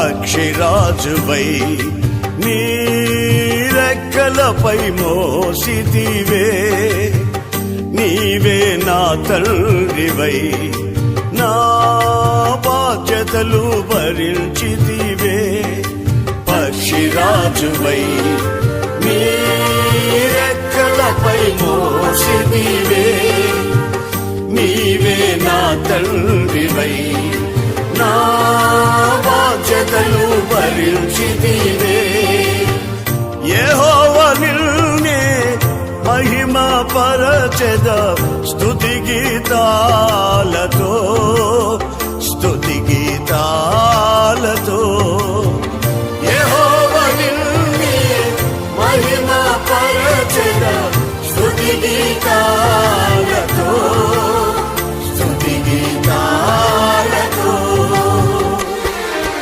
పక్షిరాజువై నీరెక్కలపై మోసితివే, నీవే నా తండ్రివై నా బాధ్యతలు భరించితివే. పక్షిరాజువై నీరెక్కలపై మోసితివే, నీవే నా తండ్రివై నా బాధ్యతలు భరించితివే. యెహోవా నిన్నే మహిమ పరచెద, స్తుతి